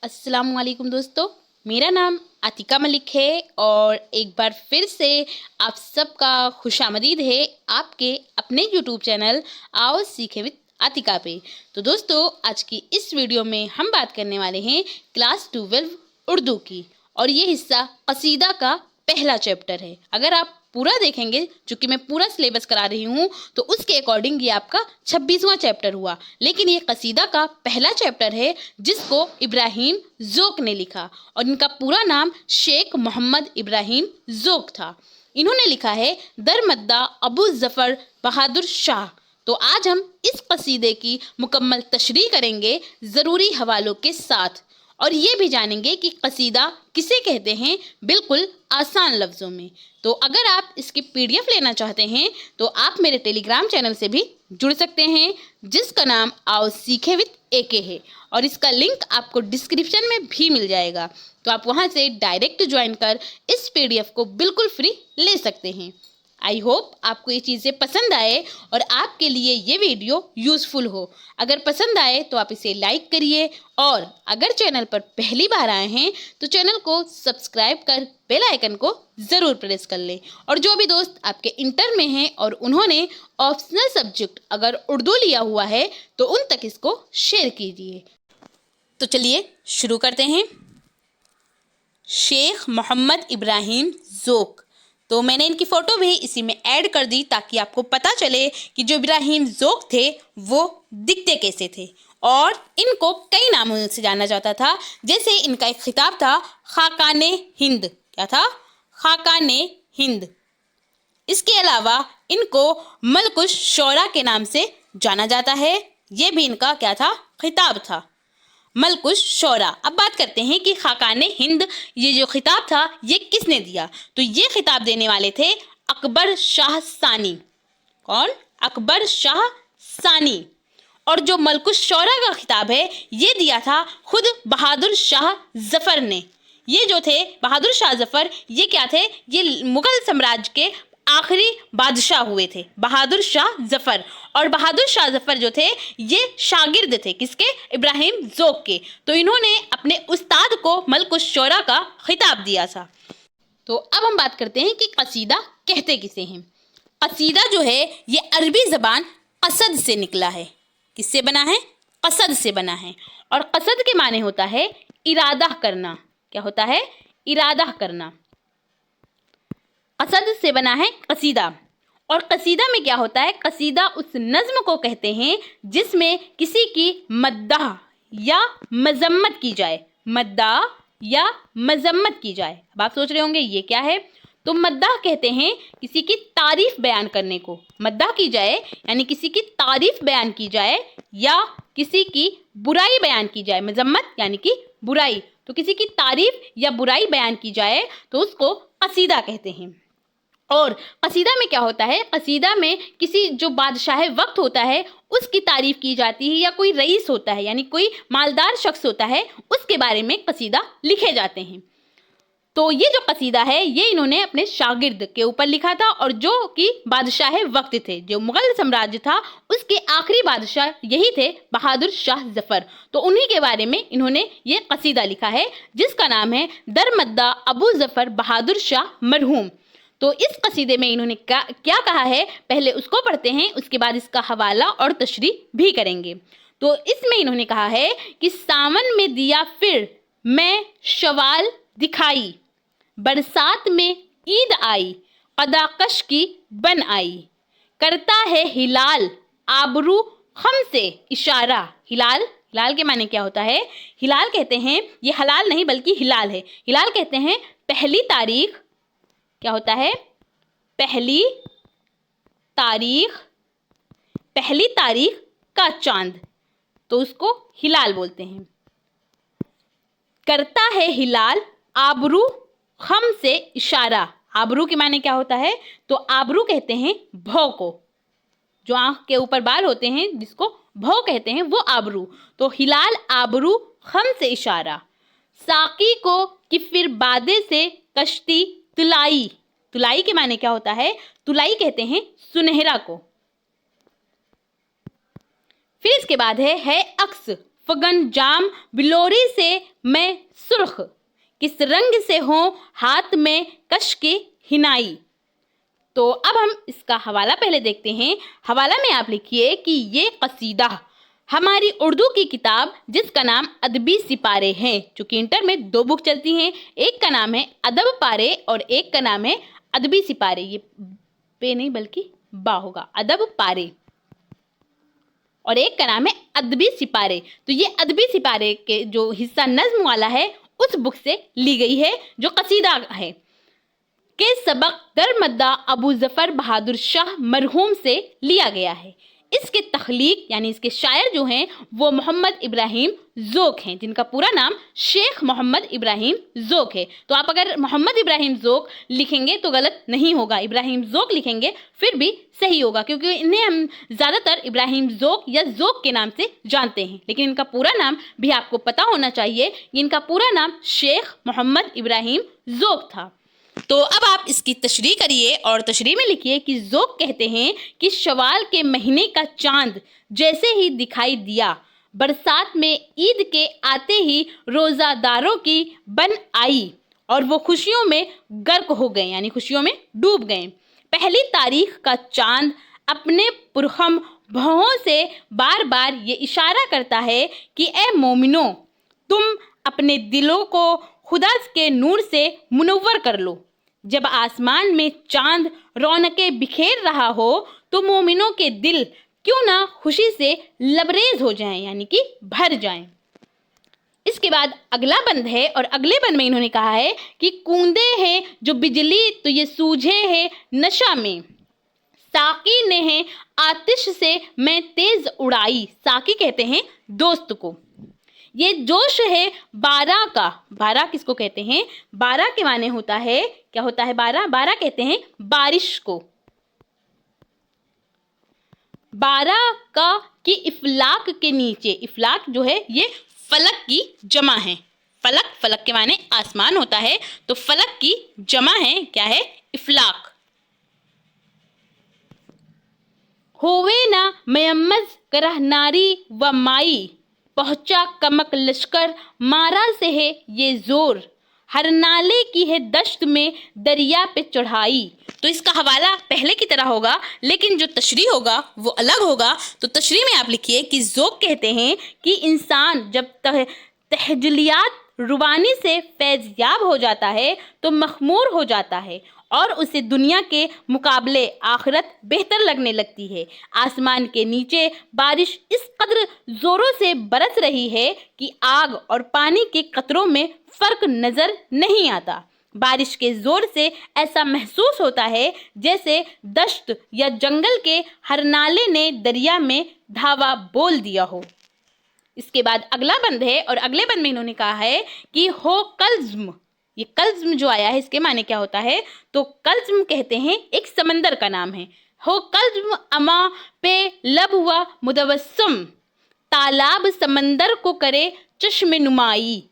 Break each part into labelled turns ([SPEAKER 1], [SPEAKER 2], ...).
[SPEAKER 1] अस्सलाम वालेकुम दोस्तों, मेरा नाम आतिका मलिक है और एक बार फिर से आप सबका खुशामदीद है आपके अपने यूट्यूब चैनल आओ सीखे विद आतिका पे। तो दोस्तों, आज की इस वीडियो में हम बात करने वाले हैं क्लास 12 उर्दू की, और ये हिस्सा कसीदा का पहला चैप्टर है। अगर आप पूरा देखेंगे, चूँकि मैं पूरा सिलेबस करा रही हूँ, तो उसके अकॉर्डिंग ये आपका 26वां चैप्टर हुआ, लेकिन ये कसीदा का पहला चैप्टर है जिसको इब्राहिम ज़ोक ने लिखा, और इनका पूरा नाम शेख मोहम्मद इब्राहिम ज़ोक था। इन्होंने लिखा है दरमद्दा अबू ज़फ़र बहादुर शाह। तो आज हम इस कसीदे की मुकम्मल तशरीह करेंगे ज़रूरी हवालों के साथ, और ये भी जानेंगे कि कसीदा किसे कहते हैं, बिल्कुल आसान लफ्ज़ों में। तो अगर आप इसकी PDF लेना चाहते हैं तो आप मेरे टेलीग्राम चैनल से भी जुड़ सकते हैं, जिसका नाम आओ सीखे विद AK है, और इसका लिंक आपको डिस्क्रिप्शन में भी मिल जाएगा। तो आप वहां से डायरेक्ट ज्वाइन कर इस PDF को बिल्कुल फ्री ले सकते हैं। आई होप आपको ये चीज़ें पसंद आए और आपके लिए ये वीडियो यूज़फुल हो। अगर पसंद आए तो आप इसे लाइक करिए, और अगर चैनल पर पहली बार आए हैं तो चैनल को सब्सक्राइब कर बेल आइकन को ज़रूर प्रेस कर लें। और जो भी दोस्त आपके इंटर में हैं और उन्होंने ऑप्शनल सब्जेक्ट अगर उर्दू लिया हुआ है तो उन तक इसको शेयर कीजिए। तो चलिए शुरू करते हैं। शेख मोहम्मद इब्राहिम ज़ोक। तो मैंने इनकी फ़ोटो भी इसी में ऐड कर दी ताकि आपको पता चले कि जो इब्राहिम ज़ोक थे वो दिखते कैसे थे, और इनको कई नामों से जाना जाता था। जैसे इनका एक खिताब था खाकाने हिंद। क्या था? खाकाने हिंद। इसके अलावा इनको मलकुश शोरा के नाम से जाना जाता है। ये भी इनका क्या था? खिताब था, मलकुश शोरा। अब बात करते हैं कि खाकाने हिंद, ये जो खिताब था ये किसने दिया? तो ये खिताब देने वाले थे अकबर शाह सानी। कौन? अकबर शाह सानी। और जो मलकुश शोरा का खिताब है ये दिया था खुद बहादुर शाह जफ़र ने। ये जो थे बहादुर शाह जफ़र, ये क्या थे? ये मुग़ल साम्राज्य के आखिरी बादशाह हुए थे, बहादुर शाह जफ़र। और बहादुर शाह जफ़र जो थे ये शागिर्द थे किसके? इब्राहिम ज़ोक के। तो इन्होंने अपने उस्ताद को मलकुश शोरा का खिताब दिया था। तो अब हम बात करते हैं कि कसीदा कहते किसे हैं। कसीदा जो है ये अरबी ज़बान कसद से निकला है। किससे बना है? कसद से बना है। और कसद के माने होता है इरादा करना। क्या होता है? इरादा करना। कसद से बना है कसीदा। और कसीदा में क्या होता है? कसीदा उस नज़्म को कहते हैं जिसमें किसी की मद्दाह या मजम्मत की जाए। मद्दाह या मजम्मत की जाए। अब आप सोच रहे होंगे ये क्या है? तो मद्दाह कहते हैं किसी की तारीफ बयान करने को। मद्दाह की जाए यानी किसी की तारीफ बयान की जाए, या किसी की बुराई बयान की जाए। मजम्मत यानी कि बुराई। तो किसी की तारीफ या बुराई बयान की जाए तो उसको कसीदा कहते हैं। और कसीदा में क्या होता है? कसीदा में किसी जो बादशाह वक्त होता है उसकी तारीफ की जाती है, या कोई रईस होता है यानी कोई मालदार शख्स होता है उसके बारे में कसीदा लिखे जाते हैं। तो ये जो कसीदा है ये इन्होंने अपने शागिर्द के ऊपर लिखा था, और जो कि बादशाह वक्त थे, जो मुग़ल साम्राज्य था उसके आखिरी बादशाह यही थे बहादुर शाह जफ़र। तो उन्हीं के बारे में इन्होंने ये कसीदा लिखा है जिसका नाम है दरमद्दा अबू ज़फ़र बहादुर शाह मरहूम। तो इस कसीदे में इन्होंने क्या कहा है पहले उसको पढ़ते हैं, उसके बाद इसका हवाला और तशरीह भी करेंगे। तो इसमें इन्होंने कहा है कि सावन में दिया फिर मैं शवाल दिखाई, बरसात में ईद आई, कदाकश की बन आई, करता है हिलाल आबरू खम से इशारा। हिलाल, हिलाल के माने क्या होता है? हिलाल कहते हैं, ये हलाल नहीं बल्कि हिलाल है। हिलाल कहते हैं पहली तारीख। क्या होता है? पहली तारीख, पहली तारीख का चांद, तो उसको हिलाल बोलते हैं। करता है हिलाल आबरू खम से इशारा। आबरू के माने क्या होता है? तो आबरू कहते हैं भौं को, जो आंख के ऊपर बाल होते हैं जिसको भौं कहते हैं, वो आबरू। तो हिलाल आबरू खम से इशारा। साकी को कि फिर बादे से कश्ती तुलाई। तुलाई के माने क्या होता है? तुलाई कहते हैं सुनहरा को। फिर इसके बाद है अक्स फगन जाम बिलोरी से मैं सुर्ख, किस रंग से हो हाथ में कश की हिनाई। तो अब हम इसका हवाला पहले देखते हैं। हवाला में आप लिखिए कि ये कसीदा हमारी उर्दू की किताब जिसका नाम अदबी सिपारे हैं, चूँकि इंटर में 2 बुक चलती हैं, एक का नाम है अदब पारे और एक का नाम है अदबी सिपारे। ये पे नहीं बल्कि बा होगा, अदब पारे, और एक का नाम है अदबी सिपारे। तो ये अदबी सिपारे के जो हिस्सा नज्म वाला है उस बुक से ली गई है जो कसीदा है। के सबक दर मद्दा अबू जफर बहादुर शाह मरहूम से लिया गया है। इसके तख्लीक यानी इसके शायर जो हैं वो मोहम्मद इब्राहिम ज़ोक हैं, जिनका पूरा नाम शेख मोहम्मद इब्राहिम ज़ोक है। तो आप अगर मोहम्मद इब्राहिम ज़ोक लिखेंगे तो गलत नहीं होगा, इब्राहिम ज़ोक लिखेंगे फिर भी सही होगा, क्योंकि इन्हें हम ज़्यादातर इब्राहिम ज़ोक या ज़ोक के नाम से जानते हैं, लेकिन इनका पूरा नाम भी आपको पता होना चाहिए। इनका पूरा नाम शेख मोहम्मद इब्राहिम ज़ोक था। तो अब आप इसकी तशरीह करिए और तशरीह में लिखिए कि ज़ोक कहते हैं कि शवाल के महीने का चांद जैसे ही दिखाई दिया, बरसात में ईद के आते ही रोज़ादारों की बन आई और वो खुशियों में गर्क हो गए, यानी खुशियों में डूब गए। पहली तारीख का चांद अपने पुरखम भौहों से बार बार ये इशारा करता है कि ए मोमिनो, तुम अपने दिलों को खुदा के नूर से मुनव्वर कर लो। जब आसमान में चांद रौनकें बिखेर रहा हो तो मोमिनों के दिल क्यों ना खुशी से लबरेज हो जाएं, यानी कि भर जाएं। इसके बाद अगला बंद है और अगले बंद में इन्होंने कहा है कि कूंदे हैं जो बिजली तो ये सूझे है नशा में, साकी ने है आतिश से मैं तेज उड़ाई। साकी कहते हैं दोस्त को। ये जोश है बारह का। बारह किसको कहते हैं? बारह के माने होता है, क्या होता है बारह? बारह कहते हैं बारिश को। बारह का कि इफलाक के नीचे, इफलाक जो है ये फलक की जमा है। फलक, फलक के माने आसमान होता है, तो फलक की जमा है क्या है? इफलाक। होवे ना मयम्मज करह नारी व माई, पहुंचा कमक लश्कर मारा से है ये जोर, हर नाले की है दश्त में दरिया पे चढ़ाई। तो इसका हवाला पहले की तरह होगा, लेकिन जो तशरीह होगा वो अलग होगा। तो तशरीह में आप लिखिए कि ज़ोक कहते हैं कि इंसान जब तहजलियात रुबानी से फैज़याब हो जाता है तो मखमूर हो जाता है और उसे दुनिया के मुकाबले आखिरत बेहतर लगने लगती है। आसमान के नीचे बारिश इस कदर ज़ोरों से बरस रही है कि आग और पानी के कतरों में फ़र्क नज़र नहीं आता। बारिश के ज़ोर से ऐसा महसूस होता है जैसे दश्त या जंगल के हर नाले ने दरिया में धावा बोल दिया हो। इसके बाद अगला बंद है और अगले बंद में इन्होंने कहा है कि हो कल्ज़्म। ये कल्ज़्म जो आया है इसके माने क्या होता है? तो कल्ज़्म कहते हैं एक समंदर का नाम है। हो कल्ज़्म अमा पे लब हुआ मुदवस्सम, तालाब समंदर को करे चश्मे नुमाई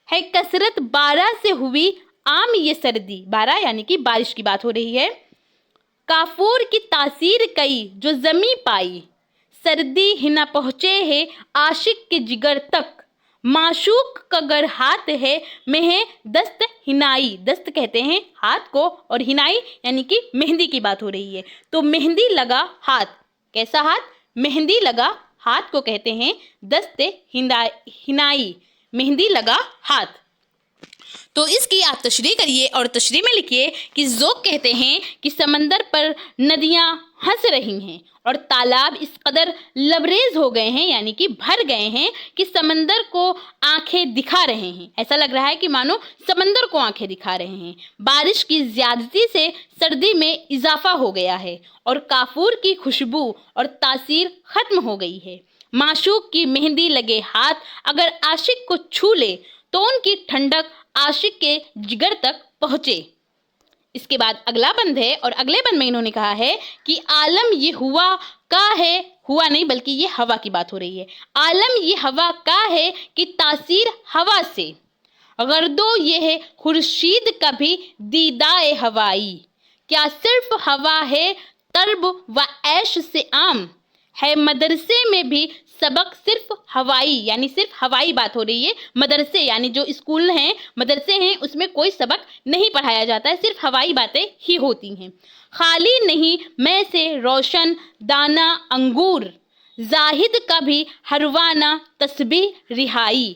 [SPEAKER 1] है, कसरत बारह से हुई आम ये सर्दी। बारह यानी कि बारिश की बात हो रही है। काफूर की तासीर कई जो जमी पाई, सर्दी ही न पहुँचे है आशिक के जिगर तक, माशूक का गर हाथ है में है दस्त हिनाई। दस्त कहते हैं हाथ को और हिनाई यानी कि मेहंदी की बात हो रही है। तो मेहंदी लगा हाथ, कैसा हाथ? मेहंदी लगा हाथ को कहते हैं दस्त हिनाई, मेहंदी लगा हाथ। तो इसकी आप तशरीह करिए और तशरीह में लिखिए कि ज़ोक कहते हैं कि समंदर पर नदियाँ हंस रही हैं और तालाब इस कदर लबरेज हो गए हैं यानी कि भर गए हैं कि समंदर को आंखें दिखा रहे हैं। ऐसा लग रहा है कि मानो समंदर को आंखें दिखा रहे हैं। बारिश की ज़्यादती से सर्दी में इजाफा हो गया है और काफूर की खुशबू और तासीर ख़त्म हो गई है। माशूक की मेहंदी लगे हाथ अगर आशिक को छू ले तो उनकी ठंडक आशिक के जिगर तक पहुँचे। इसके बाद अगला बंद है और अगले बंद में इन्होंने कहा है कि आलम ये हुआ का है, हुआ नहीं बल्कि ये हवा की बात हो रही है। आलम ये हवा का है कि तासीर हवा से, गर्दो ये है खुर्शीद का भी दीदाए हवाई, क्या सिर्फ हवा है तर्ब व ऐश से आम, है मदरसे में भी सबक सिर्फ हवाई यानी सिर्फ हवाई बात हो रही है। मदरसे यानी जो स्कूल हैं, मदरसे हैं, उसमें कोई सबक नहीं पढ़ाया जाता है, सिर्फ हवाई बातें ही होती हैं। खाली नहीं मैं से रोशन दाना अंगूर, जाहिद का भी हरवाना तस्बीह रिहाई।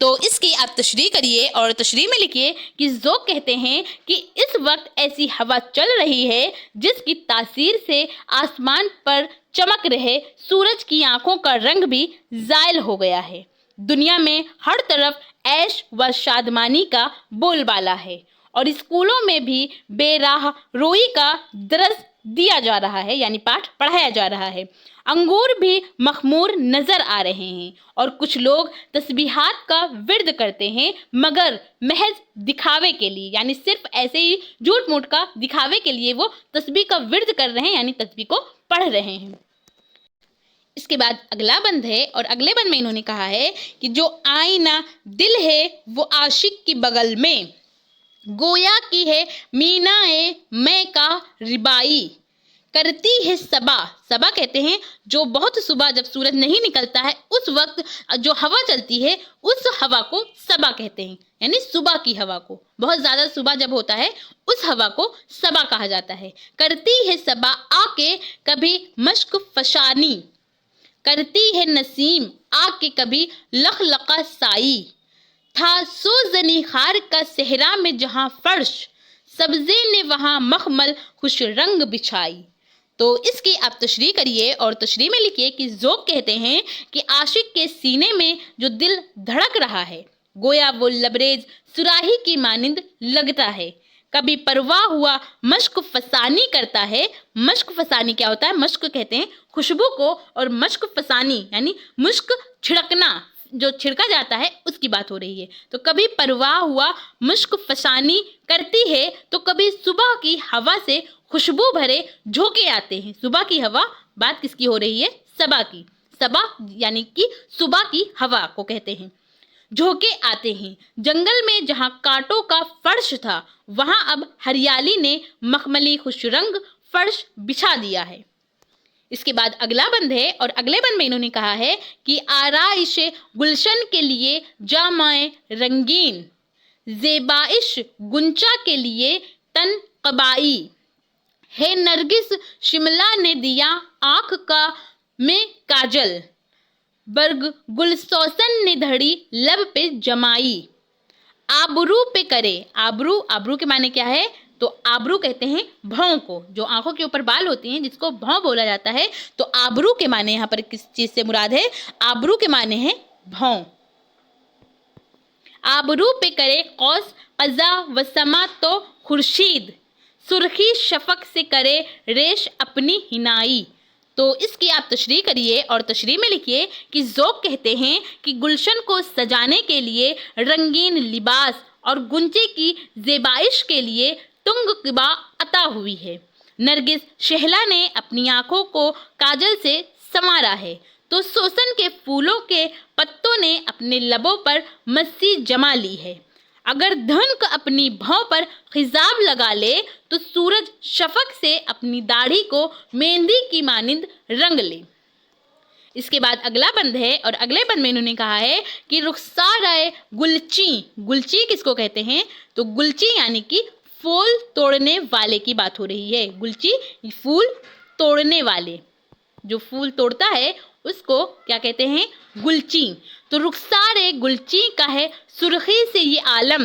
[SPEAKER 1] तो इसकी आप तशरीह करिए और तशरीह में लिखिए कि ज़ौक़ कहते हैं कि इस वक्त ऐसी हवा चल रही है जिसकी तासीर से आसमान पर चमक रहे सूरज की आंखों का रंग भी ज़ाइल हो गया है। दुनिया में हर तरफ ऐश व शादमानी का बोलबाला है और स्कूलों में भी बेराह रोई का दर्स दिया जा रहा है यानी पाठ पढ़ाया जा रहा है। अंगूर भी मखमूर नज़र आ रहे हैं और कुछ लोग तस्बीहात का विर्द करते हैं मगर महज दिखावे के लिए, यानी सिर्फ ऐसे ही झूठ मूठ का दिखावे के लिए वो तस्बीह का विर्द कर रहे हैं यानी तस्बीह को पढ़ रहे हैं। इसके बाद अगला बंद है और अगले बंद में इन्होंने कहा है कि जो आईना दिल है वो आशिक की बगल में, गोया की है मीनाए मैं का रिबाई, करती है सबा। सबा कहते हैं जो बहुत सुबह जब सूरज नहीं निकलता है उस वक्त जो हवा चलती है उस हवा को सबा कहते हैं, यानी सुबह की हवा को, बहुत ज़्यादा सुबह जब होता है उस हवा को सबा कहा जाता है। करती है सबा आके कभी मश्क फशानी, करती है नसीम आके कभी लखलका साई, था सोजनी खार का सहरा में जहाँ फर्श, सब्ज़े ने वहाँ मखमल खुश रंग बिछाई। तो इसकी आप तशरीह करिए और तशरीह में लिखिए कि ज़ौक़ कहते हैं कि आशिक के सीने में जो दिल धड़क रहा है गोया वो लबरेज सुराही की मानिंद लगता है, कभी परवाह हुआ मश्क फसानी करता है। मश्क फसानी क्या होता है? मश्क कहते हैं खुशबू को और मश्क फसानी यानी मुश्क छिड़कना, जो छिड़का जाता है उसकी बात हो रही है। तो कभी परवाह हुआ मुश्क फसानी करती है तो कभी सुबह की हवा से खुशबू भरे झोंके आते हैं। सुबह की हवा, बात किसकी हो रही है? सबा की। सबा यानी कि सुबह की हवा को कहते हैं। झोंके आते हैं जंगल में जहाँ कांटों का फर्श था वहाँ अब हरियाली ने मखमली खुश रंग फर्श बिछा दिया है। इसके बाद अगला बंद है और अगले बंद में इन्होंने कहा है कि आराइश गुलशन के लिए जामाए रंगीन, ज़ेबाइश गुंचा के लिए तन कबाई, है नरगिस शिमला ने दिया आँख का में काजल, बर्ग गुलसोसन ने धड़ी लब पे जमाई, आबरू पे करे। आबरू, आबरू के माने क्या है? तो आबरू कहते हैं भौं को, जो आंखों के ऊपर बाल होते हैं जिसको भौं बोला जाता है। तो आबरू के माने यहाँ पर किस चीज़ से मुराद है? आबरू के माने हैं भौं। आबरू पे करे कौस कज़ा व समा तो खुर्शीद, सुर्खी शफक से करे रेश अपनी हिनाई। तो इसकी आप तशरीह करिए और तशरीह में लिखिए कि ज़ौक़ कहते हैं कि गुलशन को सजाने के लिए रंगीन लिबास और गुंचे की ज़ेबाइश के लिए तुंग किबा अता हुई है। नरगिस शहला ने अपनी आँखों को काजल से संवारा है तो सोसन के फूलों के पत्तों ने अपने लबों पर मस्सी जमा ली है। अगर धनक अपनी भौं पर खिजाब लगा ले तो सूरज शफक से अपनी दाढ़ी को मेहंदी की मानिंद रंग ले। इसके बाद अगला बंद है और अगले बंद में इन्होंने कहा है कि रुखसार आए गुलची। गुलची किसको कहते हैं? तो गुलची यानी कि फूल तोड़ने वाले की बात हो रही है। गुलची फूल तोड़ने वाले, जो फूल तोड़ता है उसको क्या कहते हैं? गुलची। तो रुखसार गुलची का है सुर्खी से ये आलम,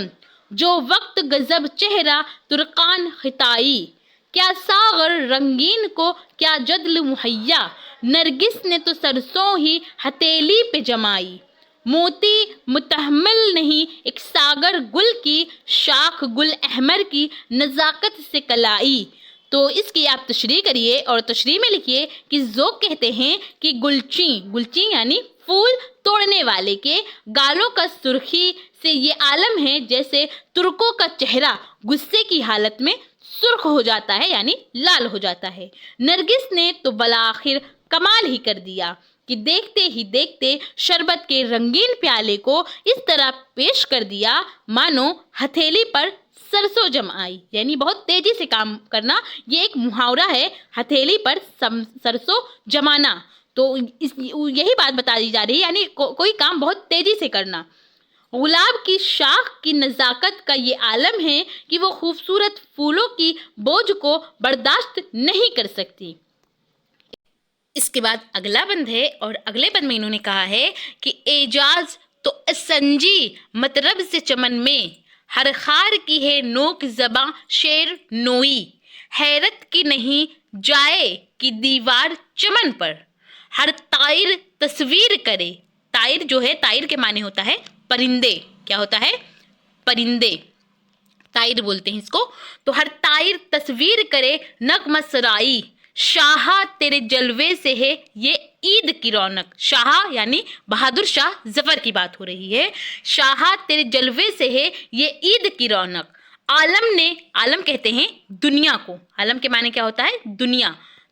[SPEAKER 1] जो वक्त गजब चेहरा तुर्कान खिताई, क्या सागर रंगीन को क्या जदल मुहैया, नरगिस ने तो सरसों ही हथेली पे जमाई, मोती मुतहम्मिल नहीं एक सागर गुल की, शाख गुल अहमर की नज़ाकत से कलाई। तो इसकी आप तशरीह करिए और तशरीह में लिखिए कि ज़ौक़ कहते हैं कि गुलची, गुलची यानी फूल तोड़ने वाले के गालों का सुर्खी से ये आलम है जैसे तुर्कों का चेहरा गुस्से की हालत में सुर्ख हो जाता है यानी लाल हो जाता है। नरगिस ने तो बलाखिर कमाल ही कर दिया कि देखते ही देखते शरबत के रंगीन प्याले को इस तरह पेश कर दिया मानो हथेली पर सरसों जमाई, यानी बहुत तेजी से काम करना। ये एक मुहावरा है, हथेली पर सरसों जमाना। تو یہی بات بتا دی جا رہی ہے، یعنی کوئی کام بہت تیزی سے کرنا۔ گلاب کی شاخ کی نزاکت کا یہ عالم ہے کہ وہ خوبصورت پھولوں کی بوجھ کو برداشت نہیں کر سکتی۔ اس کے بعد اگلا بند ہے، اور اگلے بند میں انہوں نے کہا ہے کہ اعجاز تو اسنجی مطرب سے چمن میں، ہر خار کی ہے نوک زباں شیر نوئی، حیرت کی نہیں جائے کی دیوار چمن پر، ہر طائر تصویر کرے۔ طائر جو ہے، طائر کے معنی ہوتا ہے پرندے، کیا ہوتا ہے؟ پرندے، طائر بولتے ہیں اس کو۔ تو ہر طائر تصویر کرے نغمہ سرائی، شاہا تیرے جلوے سے ہے یہ عید کی رونق۔ شاہا یعنی بہادر شاہ ظفر کی بات ہو رہی ہے۔ شاہا تیرے جلوے سے ہے یہ عید کی رونق، عالم نے، عالم کہتے ہیں دنیا کو، عالم کے معنی کیا ہوتا ہے؟ دنیا۔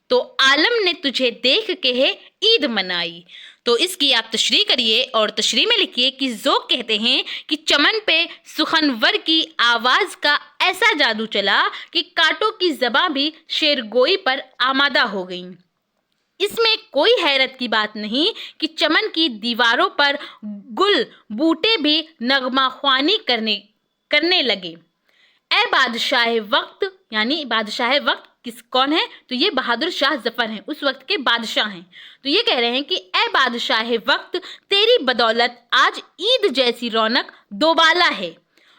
[SPEAKER 1] تو عالم نے تجھے دیکھ کے ہے عید منائی۔ تو اس کی آپ تشریح کریے اور تشریح میں لکھیے کہ ذوق کہتے ہیں کہ چمن پہ سخنور کی آواز کا ایسا جادو چلا کہ کانٹوں کی زباں بھی شعر گوئی پر آمادہ ہو گئیں۔ اس میں کوئی حیرت کی بات نہیں کہ چمن کی دیواروں پر گل بوٹے بھی نغمہ خوانی کرنے لگے۔ اے بادشاہ وقت، یعنی بادشاہ وقت کون ہے؟ تو یہ بہادر شاہ ظفر ہیں، اس وقت کے بادشاہ ہیں۔ تو یہ کہہ رہے ہیں کہ اے بادشاہ وقت، تیری بدولت آج عید جیسی رونق دوبالا ہے۔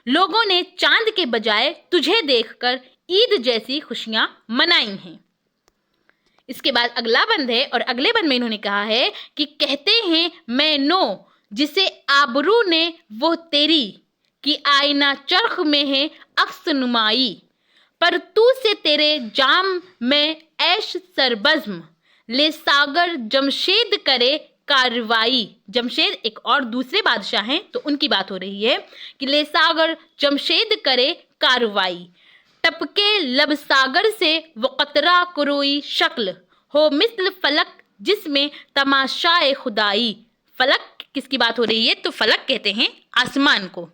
[SPEAKER 1] لوگوں نے چاند کے بجائے تجھے دیکھ کر عید جیسی خوشیاں منائی ہیں۔ اس کے بعد اگلا بند ہے، اور اگلے بند میں انہوں نے کہا ہے کہ کہتے ہیں میں نو جسے آبرو نے وہ تیری، کہ آئینہ چرخ میں ہے عکس نمائی، پر تو سے تیرے جام میں عیش سربزم، لے ساگر جمشید کرے کارروائی۔ جمشید ایک اور دوسرے بادشاہ ہیں، تو ان کی بات ہو رہی ہے کہ لے ساگر جمشید کرے کارروائی، ٹپکے لب ساگر سے وہ قطرہ کروئی شکل، ہو مثل فلک جس میں تماشائے خدائی۔ فلک کس کی بات ہو رہی ہے؟ تو فلک کہتے ہیں آسمان کو۔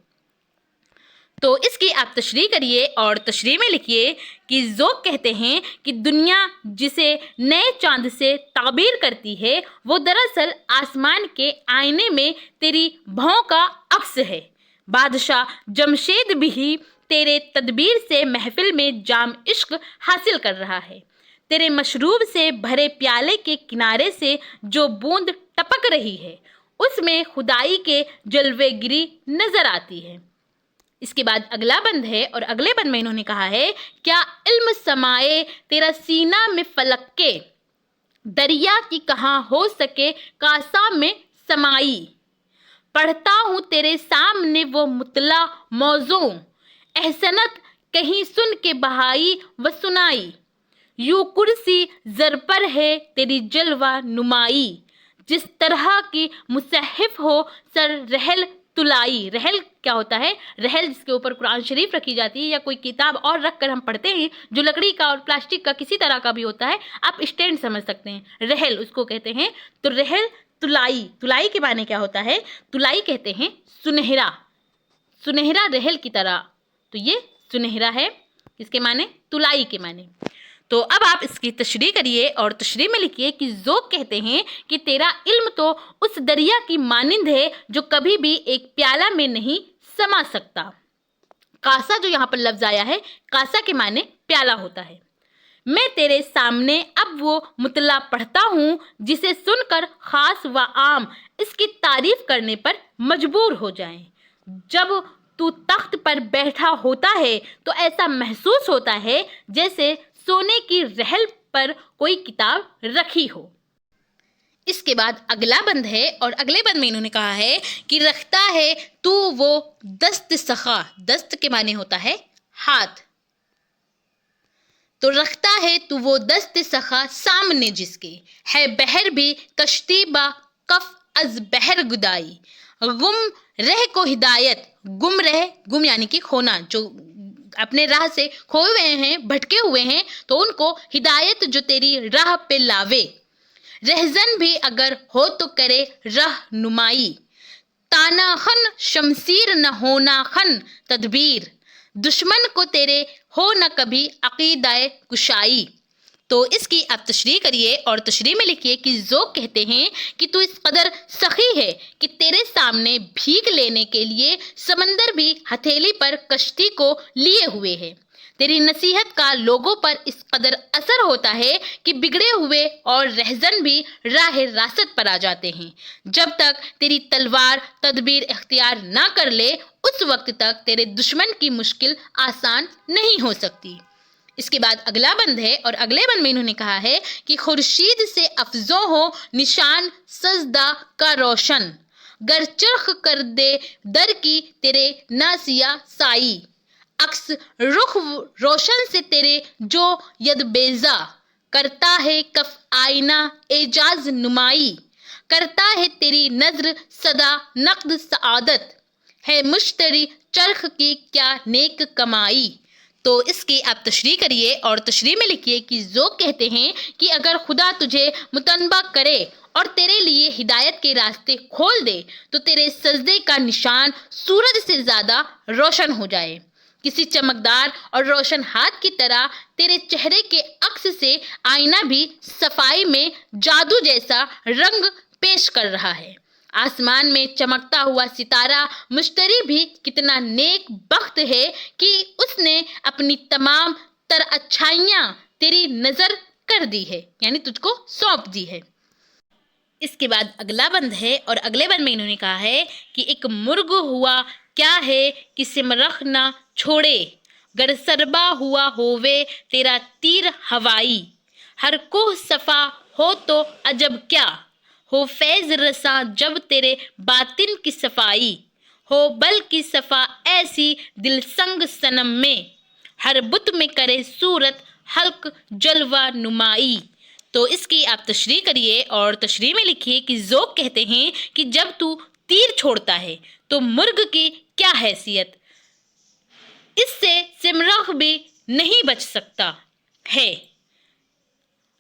[SPEAKER 1] تو اس کی آپ تشریح کریے اور تشریح میں لکھیے کہ ذوق کہتے ہیں کہ دنیا جسے نئے چاند سے تعبیر کرتی ہے وہ دراصل آسمان کے آئینے میں تیری بھاؤں کا عکس ہے۔ بادشاہ جمشید بھی تیرے تدبیر سے محفل میں جام عشق حاصل کر رہا ہے۔ تیرے مشروب سے بھرے پیالے کے کنارے سے جو بوند ٹپک رہی ہے اس میں خدائی کے جلوے گری نظر آتی ہے۔ اس کے بعد اگلا بند ہے، اور اگلے بند میں انہوں نے کہا ہے کیا علم سمائے تیرا سینہ میں فلک کے، دریا کی کہاں ہو سکے کاسا میں سمائی، پڑھتا ہوں تیرے سامنے وہ مطلع موضوع، احسنت کہیں سن کے بہائی و سنائی، یوں کرسی زر پر ہے تیری جلوہ نمائی، جس طرح کی مصحف ہو سر رحل تلائی۔ رحل کیا ہوتا ہے؟ رحل جس کے اوپر قرآن شریف رکھی جاتی ہے یا کوئی کتاب اور رکھ کر ہم پڑھتے ہیں، جو لکڑی کا اور پلاسٹک کا کسی طرح کا بھی ہوتا ہے، آپ اسٹینڈ سمجھ سکتے ہیں، رحل اس کو کہتے ہیں۔ تو رحل تلائی، تلائی کے معنی کیا ہوتا ہے؟ تلائی کہتے ہیں سنہرا، سنہرا رحل کی طرح، تو یہ سنہرا ہے، اس کے معنی تلائی کے معنی۔ تو اب آپ اس کی تشریح کریے اور تشریح میں لکھیے کہ ذوق کہتے ہیں کہ تیرا علم تو اس دریا کی مانند ہے جو کبھی بھی ایک پیالہ میں نہیں سما سکتا۔ کاسا جو یہاں پر لفظ آیا ہے، کاسا کے معنی پیالہ ہوتا ہے۔ میں تیرے سامنے اب وہ مطلع پڑھتا ہوں جسے سن کر خاص و عام اس کی تعریف کرنے پر مجبور ہو جائیں۔ جب تو تخت پر بیٹھا ہوتا ہے تو ایسا محسوس ہوتا ہے جیسے سونے کی رحل پر کوئی کتاب رکھی ہو۔ اس کے بعد اگلا بند ہے، اور اگلے بند میں انہوں نے کہا ہے کہ رکھتا ہے تو وہ دست سخا، دست کے معنی ہوتا ہے ہاتھ، تو رکھتا ہے تو وہ دست سخا سامنے جس کے، ہے بحر بھی کشتی با کف از بحر گدائی، گم رہ کو ہدایت، گم رہ، گم یعنی کہ کھونا، جو اپنے راہ سے کھوئے ہوئے ہیں، بھٹکے ہوئے ہیں، تو ان کو ہدایت جو تیری راہ پہ لاوے، رہزن بھی اگر ہو تو کرے راہ نمائی، تانا خن شمشیر نہ ہونا خن تدبیر، دشمن کو تیرے ہو نہ کبھی عقیدہ کشائی، تو اس کی آپ تشریح کریے اور تشریح میں لکھیے کہ ذوق کہتے ہیں کہ تو اس قدر سخی ہے کہ تیرے سامنے بھیک لینے کے لیے سمندر بھی ہتھیلی پر کشتی کو لیے ہوئے ہے۔ تیری نصیحت کا لوگوں پر اس قدر اثر ہوتا ہے کہ بگڑے ہوئے اور رہزن بھی راہ راست پر آ جاتے ہیں۔ جب تک تیری تلوار تدبیر اختیار نہ کر لے اس وقت تک تیرے دشمن کی مشکل آسان نہیں ہو سکتی۔ اس کے بعد اگلا بند ہے اور اگلے بند میں انہوں نے کہا ہے کہ خورشید سے افزوں ہو نشان سجدہ کا روشن، گر چرخ کر دے در کی تیرے ناسیہ سائی، عکس رخ روشن سے تیرے جو ید بیضا، کرتا ہے کف آئینہ اعجاز نمائی، کرتا ہے تیری نظر صدا نقد سعادت، ہے مشتری چرخ کی کیا نیک کمائی۔ تو اس کی آپ تشریح کریے اور تشریح میں لکھیے کہ ذوق کہتے ہیں کہ اگر خدا تجھے متنبہ کرے اور تیرے لیے ہدایت کے راستے کھول دے تو تیرے سجدے کا نشان سورج سے زیادہ روشن ہو جائے، کسی چمکدار اور روشن ہاتھ کی طرح تیرے چہرے کے عکس سے آئینہ بھی صفائی میں جادو جیسا رنگ پیش کر رہا ہے۔ آسمان میں چمکتا ہوا ستارہ مشتری بھی کتنا نیک بخت ہے کہ اس نے اپنی تمام تر اچھائیاں تیری نظر کر دی ہے، یعنی تجھ کو سونپ دی ہے۔ اس کے بعد اگلا بند ہے اور اگلے بند میں انہوں نے کہا ہے کہ ایک مرغ ہوا کیا ہے کہ سمرخ نہ چھوڑے، گر سربا ہوا ہووے تیرا تیر ہوائی، ہر کوہ صفا ہو تو عجب کیا، ہو فیض رساں جب تیرے باطن کی صفائی، ہو بل کی صفا ایسی دل سنگ صنم میں، ہر بت میں کرے صورت حلق جلوہ نمائی۔ تو اس کی آپ تشریح کریے اور تشریح میں لکھیے کہ ذوق کہتے ہیں کہ جب تو تیر چھوڑتا ہے تو مرغ کی کیا حیثیت، اس سے سمرغ بھی نہیں بچ سکتا ہے،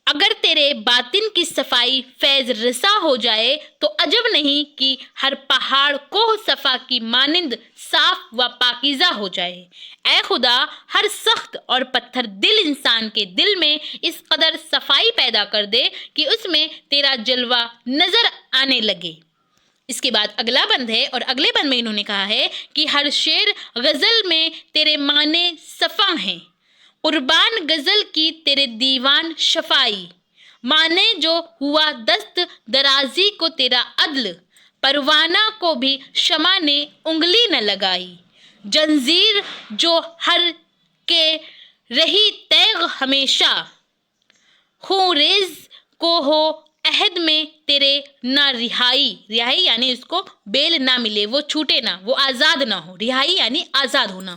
[SPEAKER 1] اگر تیرے باطن کی صفائی فیض رسا ہو جائے تو عجب نہیں کہ ہر پہاڑ کوہ صفا کی مانند صاف و پاکیزہ ہو جائے۔ اے خدا، ہر سخت اور پتھر دل انسان کے دل میں اس قدر صفائی پیدا کر دے کہ اس میں تیرا جلوہ نظر آنے لگے۔ اس کے بعد اگلا بند ہے اور اگلے بند میں انہوں نے کہا ہے کہ ہر شعر غزل میں تیرے معنی صفا ہیں، قربان غزل کی تیرے دیوان شفائی، مانے جو ہوا دست درازی کو تیرا عدل، پروانہ کو بھی شمع نے انگلی نہ لگائی، جنزیر جو ہر کے رہی تیغ ہمیشہ، خون ریز کو ہو عہد میں تیرے نہ رہائی، رہائی یعنی اس کو بیل نہ ملے، وہ چھوٹے نہ، وہ آزاد نہ ہو، رہائی یعنی آزاد ہونا۔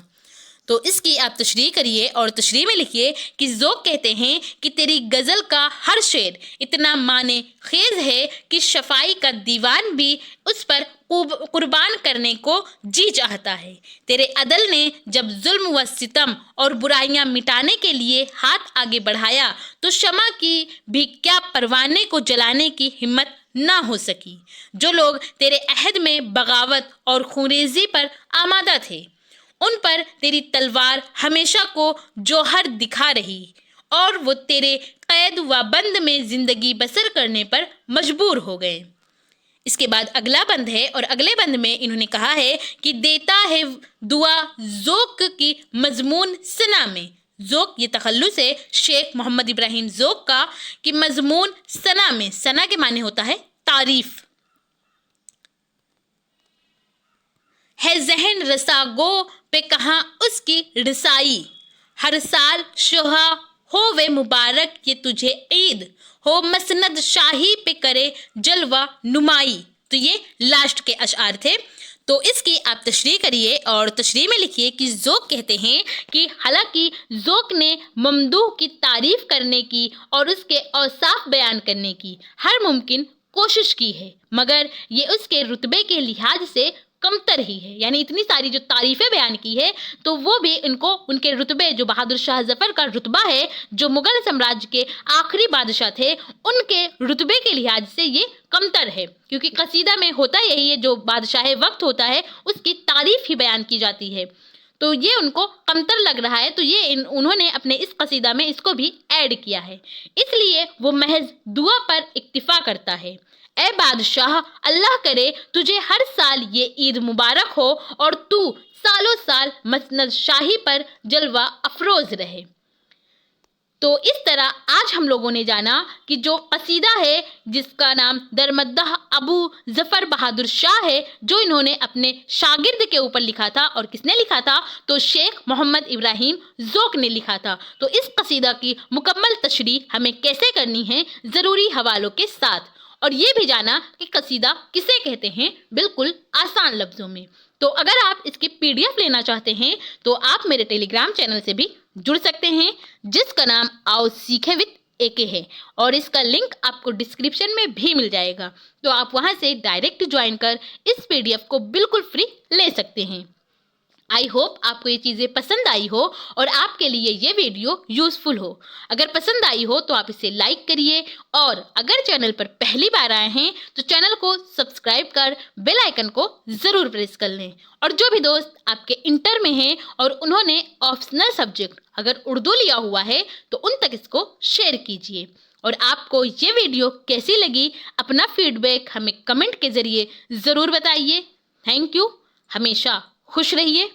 [SPEAKER 1] تو اس کی آپ تشریح کریے اور تشریح میں لکھیے کہ ذوق کہتے ہیں کہ تیری غزل کا ہر شعر اتنا معنی خیز ہے کہ شفائی کا دیوان بھی اس پر قربان کرنے کو جی چاہتا ہے۔ تیرے عدل نے جب ظلم و ستم اور برائیاں مٹانے کے لیے ہاتھ آگے بڑھایا تو شمع کی بھی کیا پروانے کو جلانے کی ہمت نہ ہو سکی۔ جو لوگ تیرے عہد میں بغاوت اور خونریزی پر آمادہ تھے ان پر تیری تلوار ہمیشہ کو جوہر دکھا رہی اور وہ تیرے قید و بند میں زندگی بسر کرنے پر مجبور ہو گئے۔ اس کے بعد اگلا بند ہے اور اگلے بند میں انہوں نے کہا ہے کہ دیتا ہے دعا ذوق کی مضمون ثنا میں۔ ذوق یہ تخلص ہے شیخ محمد ابراہیم ذوق کا کہ مضمون ثنا میں، ثنا کے معنی ہوتا ہے تعریف، ہے ذہن رسا گو پہ کہاں اس کی رسائی، ہر سال شہا ہووے مبارک یہ تجھے عید، ہو مسند شاہی پہ کرے جلوہ نمائی۔ تو یہ لاسٹ کے اشعار تھے۔ تو اس کی آپ تشریح کریے اور تشریح میں لکھیے کہ ذوق کہتے ہیں کہ حالانکہ ذوق نے ممدوح کی تعریف کرنے کی اور اس کے اوصاف بیان کرنے کی ہر ممکن کوشش کی ہے، مگر یہ اس کے رتبے کے لحاظ سے کمتر ہی ہے، یعنی اتنی ساری جو تعریفیں بیان کی ہے تو وہ بھی ان کو ان کے رتبے، جو بہادر شاہ ظفر کا رتبہ ہے، جو مغل سامراج کے آخری بادشاہ تھے، ان کے رتبے کے لحاظ سے یہ کمتر ہے، کیونکہ قصیدہ میں ہوتا یہی ہے، جو بادشاہ وقت ہوتا ہے اس کی تعریف ہی بیان کی جاتی ہے۔ تو یہ ان کو کمتر لگ رہا ہے، تو یہ انہوں نے اپنے اس قصیدہ میں اس کو بھی ایڈ کیا ہے، اس لیے وہ محض دعا پر اکتفا کرتا ہے۔ اے بادشاہ، اللہ کرے تجھے ہر سال یہ عید مبارک ہو اور تو سالوں سال مسند شاہی پر جلوہ افروز رہے۔ تو اس طرح آج ہم لوگوں نے جانا کہ جو قصیدہ ہے جس کا نام در مدح ابو ظفر بہادر شاہ ہے، جو انہوں نے اپنے شاگرد کے اوپر لکھا تھا، اور کس نے لکھا تھا؟ تو شیخ محمد ابراہیم ذوق نے لکھا تھا۔ تو اس قصیدہ کی مکمل تشریح ہمیں کیسے کرنی ہے؟ ضروری حوالوں کے ساتھ، اور یہ بھی جانا کہ قصیدہ کسے کہتے ہیں، بالکل آسان لفظوں میں۔ تو اگر آپ اس کی PDF لینا چاہتے ہیں تو آپ میرے ٹیلی گرام چینل سے بھی جڑ سکتے ہیں، جس کا نام آؤ سیکھیں وتھ AK ہے، اور اس کا لنک آپ کو ڈسکرپشن میں بھی مل جائے گا، تو آپ وہاں سے ڈائریکٹ جوائن کر اس PDF کو بالکل فری لے سکتے ہیں۔ آئی ہوپ آپ کو یہ چیزیں پسند آئی ہو اور آپ کے لیے یہ ویڈیو یوزفل ہو۔ اگر پسند آئی ہو تو آپ اسے لائک کریے، اور اگر چینل پر پہلی بار آئے ہیں تو چینل کو سبسکرائب کر بیل آئیکن کو ضرور پریس کر لیں۔ اور جو بھی دوست آپ کے انٹر میں ہیں اور انہوں نے آپشنل سبجیکٹ اگر اردو لیا ہوا ہے تو ان تک اس کو شیئر کیجیے۔ اور آپ کو یہ ویڈیو کیسی لگی، اپنا فیڈ بیک ہمیں کمنٹ کے ذریعے ضرور بتائیے۔ تھینک یو، ہمیشہ خوش رہیے۔